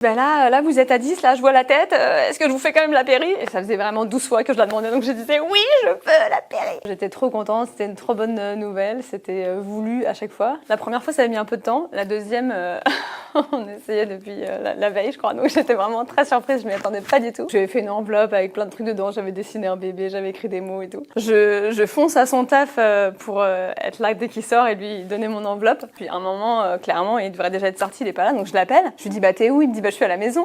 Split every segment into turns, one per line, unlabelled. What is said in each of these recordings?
Ben là, vous êtes à 10, là, je vois la tête, est-ce que je vous fais quand même la péri? Et ça faisait vraiment 12 fois que je la demandais, donc je disais oui, je peux la péri. J'étais trop contente, c'était une trop bonne nouvelle, c'était voulu à chaque fois. La première fois, ça a mis un peu de temps, la deuxième, on essayait depuis la veille, je crois, donc j'étais vraiment très surprise, je m'y attendais pas du tout. J'avais fait une enveloppe avec plein de trucs dedans, j'avais dessiné un bébé, j'avais écrit des mots et tout. Je fonce à son taf pour être là dès qu'il sort et lui donner mon enveloppe. Puis à un moment, clairement, il devrait déjà être sorti, il est pas là, donc je l'appelle. Je lui dis bah t'es où? Il me dit bah je suis à la maison.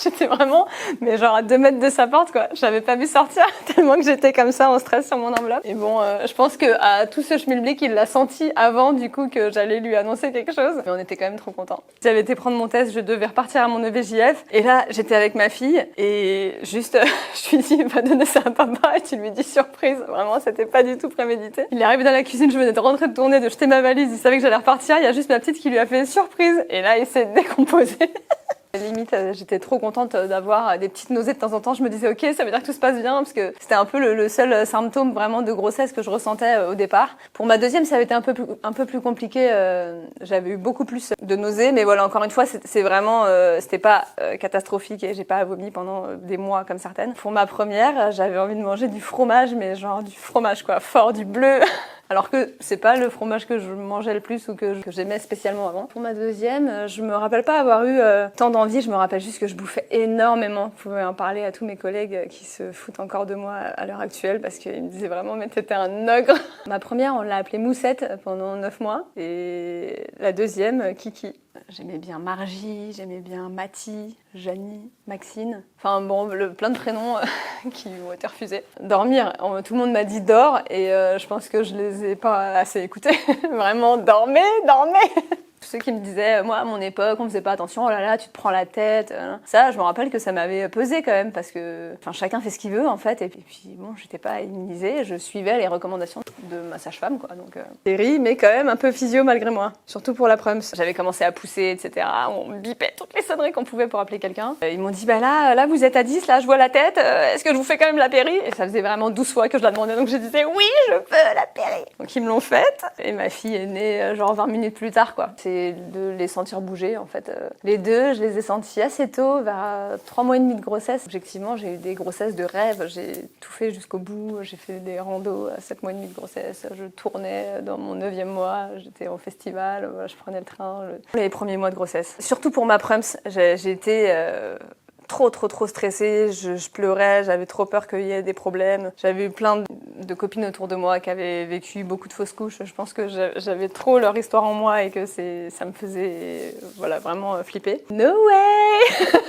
J'étais vraiment, mais genre à 2 mètres de sa porte, quoi. J'avais pas vu sortir tellement que j'étais comme ça en stress sur mon enveloppe. Et bon, je pense que à tout ce schmilblick, il l'a senti avant, du coup, que j'allais lui annoncer quelque chose. Mais on était quand même trop contents. J'avais été prendre mon test, je devais repartir à mon EVJF. Et là, j'étais avec ma fille et juste, je lui dis, va donner ça à papa. Et tu lui dis surprise. Vraiment, c'était pas du tout prémédité. Il est arrivé dans la cuisine, je venais de rentrer de tourner, de jeter ma valise. Il savait que j'allais repartir. Il y a juste ma petite qui lui a fait surprise. Et là, il s'est décomposé. Limite, j'étais trop contente d'avoir des petites nausées de temps en temps. Je me disais, ok, ça veut dire que tout se passe bien, parce que c'était un peu le seul symptôme vraiment de grossesse que je ressentais au départ. Pour ma deuxième, ça avait été un peu plus compliqué. J'avais eu beaucoup plus de nausées, mais voilà, encore une fois, c'est vraiment, c'était pas catastrophique et j'ai pas vomi pendant des mois comme certaines. Pour ma première, j'avais envie de manger du fromage, mais genre du fromage quoi, fort, du bleu. Alors que c'est pas le fromage que je mangeais le plus ou que j'aimais spécialement avant. Pour ma deuxième, je me rappelle pas avoir eu tant d'envie, je me rappelle juste que je bouffais énormément. Vous pouvez en parler à tous mes collègues qui se foutent encore de moi à l'heure actuelle parce qu'ils me disaient vraiment mais t'étais un ogre. Ma première, on l'a appelée Moussette pendant 9 mois et la deuxième, Kiki. J'aimais bien Margie, j'aimais bien Mathie, Janie, Maxine. Enfin bon, plein de prénoms qui ont été refusés. Dormir, tout le monde m'a dit dors et je pense que je les ai pas assez écoutés. Vraiment, dormez. Tous ceux qui me disaient, moi à mon époque, on faisait pas attention, oh là là, tu te prends la tête. Ça, je me rappelle que ça m'avait pesé quand même parce que chacun fait ce qu'il veut en fait. Et puis bon, j'étais pas immunisée, je suivais les recommandations de ma sage-femme quoi. Donc série, mais quand même un peu physio malgré moi. Surtout pour la prums. J'avais commencé à pousser, etc. On me bipait toutes les sonneries qu'on pouvait pour appeler quelqu'un. Ils m'ont dit, bah là, vous êtes à 10, là, je vois la tête. Est-ce que je vous fais quand même la péri? Et ça faisait vraiment 12 fois que je la demandais, donc je disais, oui, je peux la péri. Donc ils me l'ont faite. Et ma fille est née genre 20 minutes plus tard quoi. C'est de les sentir bouger en fait. Les deux, je les ai sentis assez tôt, vers 3 mois et demi de grossesse. Objectivement, j'ai eu des grossesses de rêve, j'ai tout fait jusqu'au bout, j'ai fait des randos à 7 mois et demi de grossesse, je tournais dans mon 9e mois, j'étais au festival, je prenais le train, les premiers mois de grossesse. Surtout pour ma prums, j'ai été trop stressée, je pleurais, j'avais trop peur qu'il y ait des problèmes. J'avais eu plein de copines autour de moi qui avaient vécu beaucoup de fausses couches. Je pense que j'avais trop leur histoire en moi et que ça me faisait voilà, vraiment flipper. No way.